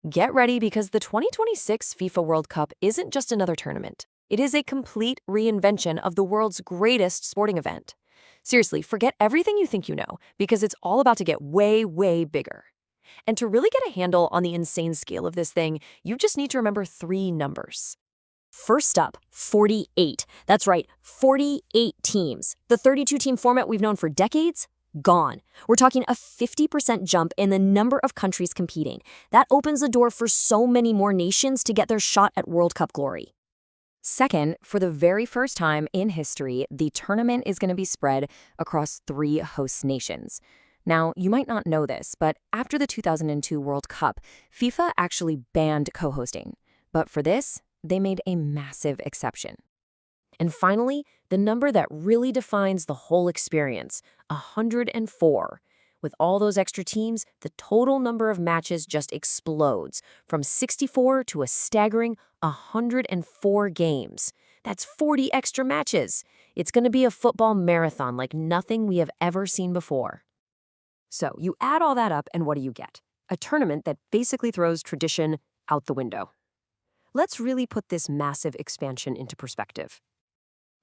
Get ready because the 2026 FIFA World Cup isn't just another tournament. It is a complete reinvention of the world's greatest sporting event. Seriously, forget everything you think you know because it's all about to get way, way bigger. And to really get a handle on the insane scale of this thing, you just need to remember three numbers. First up, 48. That's right, 48 teams. The 32-team format we've known for decades? Gone. We're talking a 50% jump in the number of countries competing. That opens the door for so many more nations to get their shot at World Cup glory. Second, for the very first time in history, the tournament is going to be spread across 3 host nations. Now, you might not know this, but after the 2002 World Cup, FIFA actually banned co-hosting. But for this, they made a massive exception. And finally, the number that really defines the whole experience, 104. With all those extra teams, the total number of matches just explodes, from 64 to a staggering 104 games. That's 40 extra matches. It's going to be a football marathon like nothing we have ever seen before. So you add all that up, and what do you get? A tournament that basically throws tradition out the window. Let's really put this massive expansion into perspective.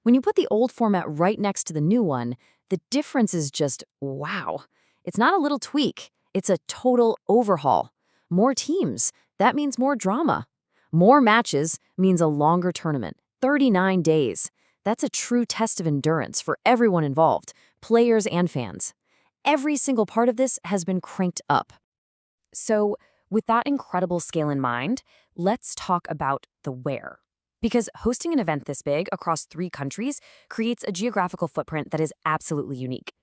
When you put the old format right next to the new one, the difference is just wow. It's not a little tweak, it's a total overhaul. More teams, that means more drama. More matches means a longer tournament, 39 days. That's a true test of endurance for everyone involved, players and fans. Every single part of this has been cranked up. So, with that incredible scale in mind, let's talk about the where. Because hosting an event this big across 3 countries creates a geographical footprint that is absolutely unique.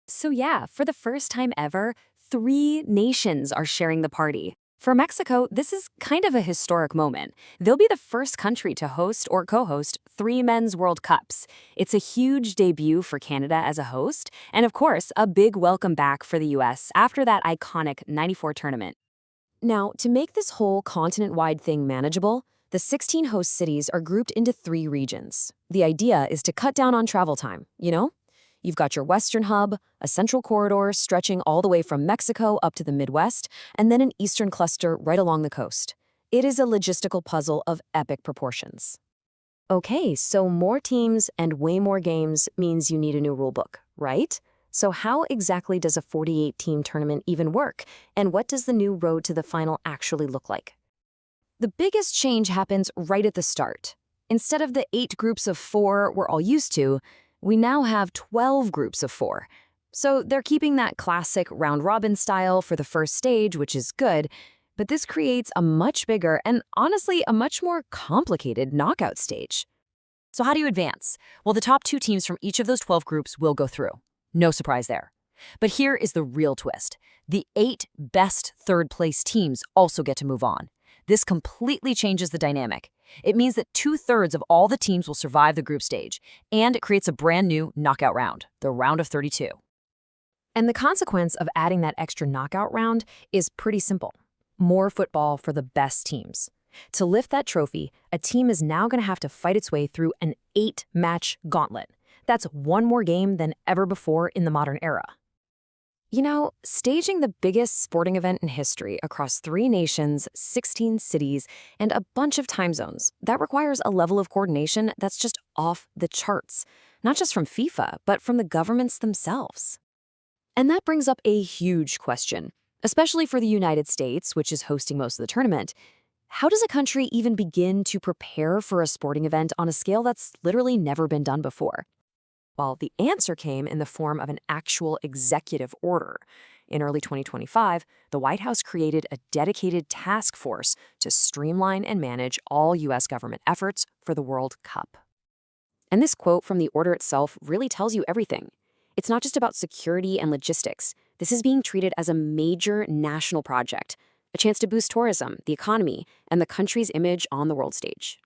So yeah, for the first time ever, 3 nations are sharing the party. For Mexico, this is kind of a historic moment. They'll be the first country to host or co-host 3 men's World Cups. It's a huge debut for Canada as a host, and of course, a big welcome back for the US after that iconic '94 tournament. Now, to make this whole continent-wide thing manageable, the 16 host cities are grouped into 3 regions. The idea is to cut down on travel time, you know? You've got your western hub, a central corridor stretching all the way from Mexico up to the Midwest, and then an eastern cluster right along the coast. It is a logistical puzzle of epic proportions. Okay, so more teams and way more games means you need a new rulebook, right? So how exactly does a 48-team tournament even work? And what does the new road to the final actually look like? The biggest change happens right at the start. Instead of the 8 groups of 4 we're all used to, we now have 12 groups of 4. So they're keeping that classic round-robin style for the first stage, which is good, but this creates a much bigger and honestly a much more complicated knockout stage. So how do you advance? Well, the top 2 teams from each of those 12 groups will go through. No surprise there. But here is the real twist. The 8 best third-place teams also get to move on. This completely changes the dynamic. It means that 2/3 of all the teams will survive the group stage, and it creates a brand new knockout round, the round of 32. And the consequence of adding that extra knockout round is pretty simple. More football for the best teams. To lift that trophy, a team is now going to have to fight its way through an 8-match gauntlet. That's one more game than ever before in the modern era. You know, staging the biggest sporting event in history across 3 nations, 16 cities, and a bunch of time zones, that requires a level of coordination that's just off the charts. Not just from FIFA, but from the governments themselves. And that brings up a huge question, especially for the United States, which is hosting most of the tournament. How does a country even begin to prepare for a sporting event on a scale that's literally never been done before? Well, the answer came in the form of an actual executive order. In early 2025, the White House created a dedicated task force to streamline and manage all U.S. government efforts for the World Cup. And this quote from the order itself really tells you everything. It's not just about security and logistics. This is being treated as a major national project, a chance to boost tourism, the economy, and the country's image on the world stage.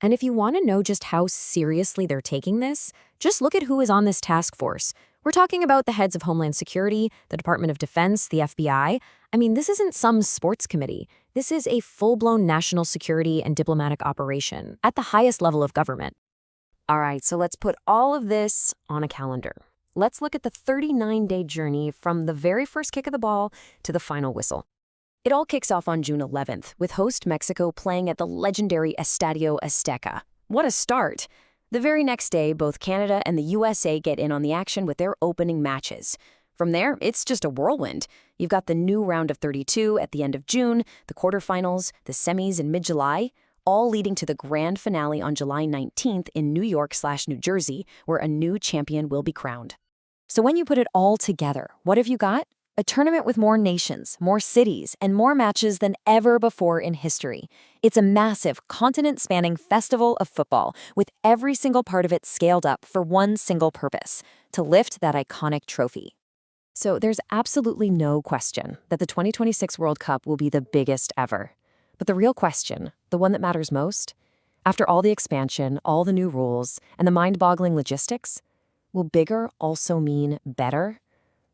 And if you want to know just how seriously they're taking this, just look at who is on this task force. We're talking about the heads of Homeland Security, the Department of Defense, the FBI. I mean, this isn't some sports committee. This is a full-blown national security and diplomatic operation at the highest level of government. All right, so let's put all of this on a calendar. Let's look at the 39-day journey from the very first kick of the ball to the final whistle. It all kicks off on June 11th, with host Mexico playing at the legendary Estadio Azteca. What a start! The very next day, both Canada and the USA get in on the action with their opening matches. From there, it's just a whirlwind. You've got the new round of 32 at the end of June, the quarterfinals, the semis in mid-July, all leading to the grand finale on July 19th in New York/New Jersey, where a new champion will be crowned. So when you put it all together, what have you got? A tournament with more nations, more cities, and more matches than ever before in history. It's a massive, continent-spanning festival of football, with every single part of it scaled up for one single purpose: to lift that iconic trophy. So there's absolutely no question that the 2026 World Cup will be the biggest ever. But the real question, the one that matters most, after all the expansion, all the new rules, and the mind-boggling logistics, will bigger also mean better?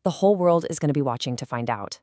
The whole world is going to be watching to find out.